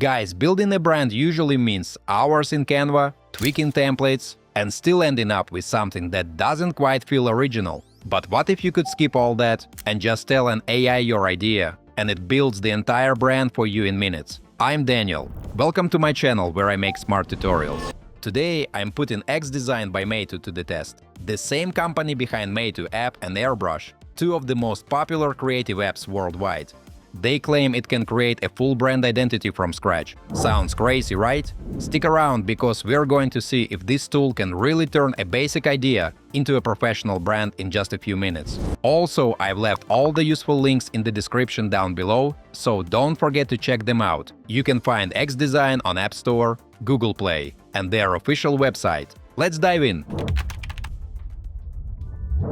Guys, building a brand usually means hours in Canva, tweaking templates, and still ending up with something that doesn't quite feel original. But what if you could skip all that and just tell an AI your idea, and it builds the entire brand for you in minutes? I'm Daniel. Welcome to my channel where I make smart tutorials. Today I'm putting XDesign by Meitu to the test. The same company behind Meitu app and Airbrush, two of the most popular creative apps worldwide. They claim it can create a full brand identity from scratch. Sounds crazy, right? Stick around because we're going to see if this tool can really turn a basic idea into a professional brand in just a few minutes. Also, I've left all the useful links in the description down below, so don't forget to check them out. You can find XDesign on App Store, Google Play, and their official website. Let's dive in!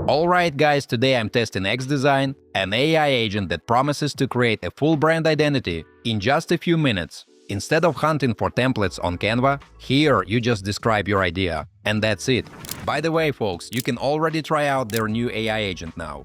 Alright guys, today I'm testing XDesign, an AI agent that promises to create a full brand identity in just a few minutes. Instead of hunting for templates on Canva, here you just describe your idea, and that's it. By the way, folks, you can already try out their new AI agent now.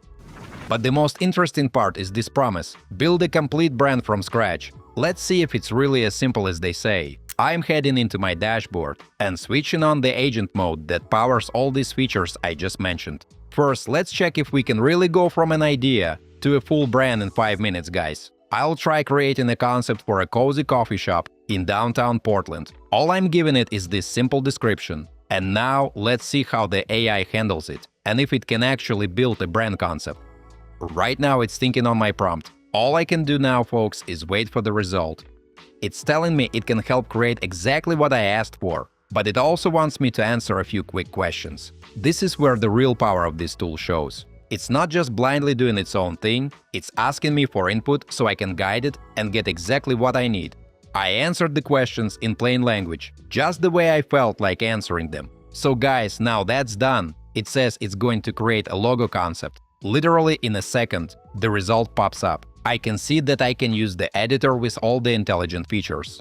But the most interesting part is this promise: build a complete brand from scratch. Let's see if it's really as simple as they say. I'm heading into my dashboard and switching on the agent mode that powers all these features I just mentioned. First, let's check if we can really go from an idea to a full brand in 5 minutes, guys. I'll try creating a concept for a cozy coffee shop in downtown Portland. All I'm giving it is this simple description. And now let's see how the AI handles it and if it can actually build a brand concept. Right now it's thinking on my prompt. All I can do now, folks, is wait for the result. It's telling me it can help create exactly what I asked for. But it also wants me to answer a few quick questions. This is where the real power of this tool shows. It's not just blindly doing its own thing, it's asking me for input so I can guide it and get exactly what I need. I answered the questions in plain language, just the way I felt like answering them. So guys, now that's done. It says it's going to create a logo concept. Literally in a second, the result pops up. I can see that I can use the editor with all the intelligent features.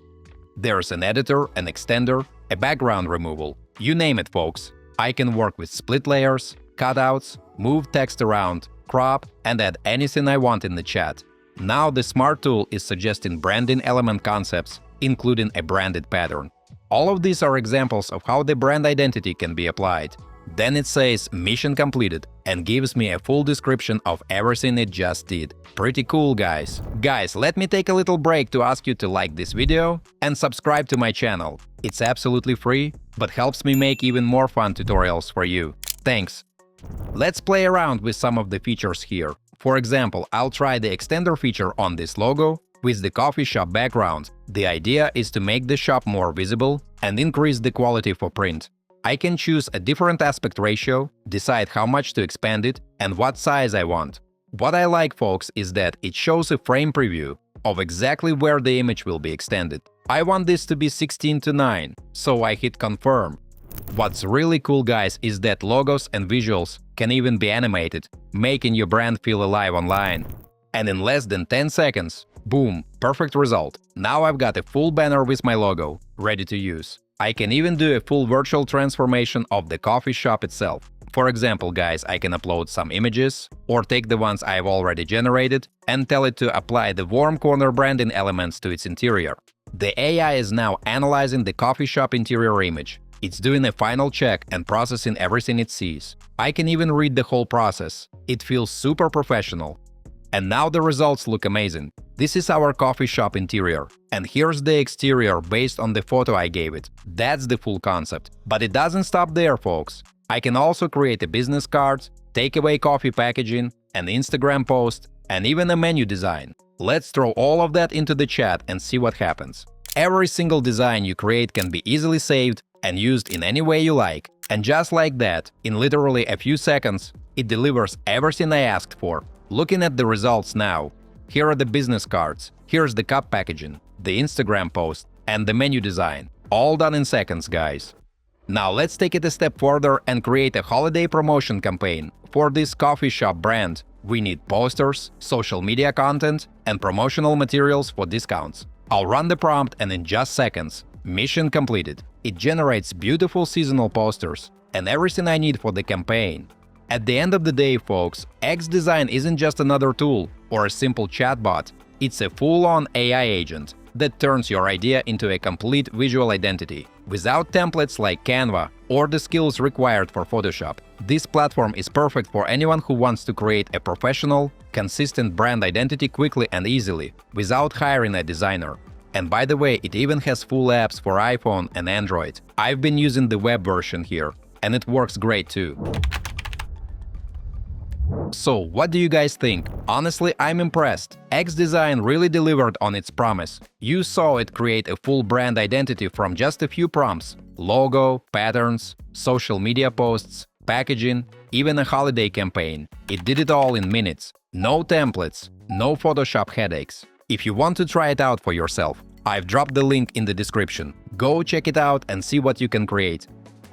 There's an editor, an extender, a background removal. You name it, folks. I can work with split layers, cutouts, move text around, crop, and add anything I want in the chat. Now the smart tool is suggesting branding element concepts, including a branded pattern. All of these are examples of how the brand identity can be applied. Then it says mission completed and gives me a full description of everything it just did. Pretty cool, guys. Guys, let me take a little break to ask you to like this video and subscribe to my channel. It's absolutely free, but helps me make even more fun tutorials for you. Thanks. Let's play around with some of the features here. For example, I'll try the extender feature on this logo with the coffee shop background. The idea is to make the shop more visible and increase the quality for print. I can choose a different aspect ratio, decide how much to expand it, and what size I want. What I like, folks, is that it shows a frame preview of exactly where the image will be extended. I want this to be 16:9, so I hit confirm. What's really cool, guys, is that logos and visuals can even be animated, making your brand feel alive online. And in less than 10 seconds, boom, perfect result. Now I've got a full banner with my logo, ready to use. I can even do a full virtual transformation of the coffee shop itself. For example, guys, I can upload some images or take the ones I've already generated and tell it to apply the warm corner branding elements to its interior. The AI is now analyzing the coffee shop interior image. It's doing a final check and processing everything it sees. I can even read the whole process. It feels super professional. And now the results look amazing. This is our coffee shop interior. And here's the exterior based on the photo I gave it. That's the full concept. But it doesn't stop there, folks. I can also create a business card, takeaway coffee packaging, an Instagram post, and even a menu design. Let's throw all of that into the chat and see what happens. Every single design you create can be easily saved and used in any way you like. And just like that, in literally a few seconds, it delivers everything I asked for. Looking at the results now, here are the business cards, here's the cup packaging, the Instagram post, and the menu design. All done in seconds, guys. Now let's take it a step further and create a holiday promotion campaign. For this coffee shop brand, we need posters, social media content, and promotional materials for discounts. I'll run the prompt and in just seconds, mission completed. It generates beautiful seasonal posters and everything I need for the campaign. At the end of the day, folks, XDesign isn't just another tool or a simple chatbot. It's a full-on AI agent. that turns your idea into a complete visual identity. Without templates like Canva or the skills required for Photoshop, this platform is perfect for anyone who wants to create a professional, consistent brand identity quickly and easily, without hiring a designer. And by the way, it even has full apps for iPhone and Android. I've been using the web version here, and it works great too. So, what do you guys think? Honestly, I'm impressed. XDesign really delivered on its promise. You saw it create a full brand identity from just a few prompts: logo, patterns, social media posts, packaging, even a holiday campaign. It did it all in minutes. No templates, no Photoshop headaches. If you want to try it out for yourself, I've dropped the link in the description. Go check it out and see what you can create.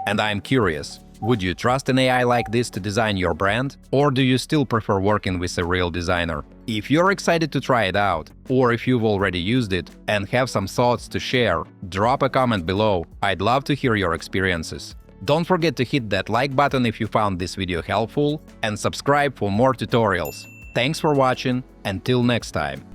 And I'm curious, would you trust an AI like this to design your brand? Or do you still prefer working with a real designer? If you're excited to try it out, or if you've already used it and have some thoughts to share, drop a comment below. I'd love to hear your experiences. Don't forget to hit that like button if you found this video helpful, and subscribe for more tutorials. Thanks for watching, until next time.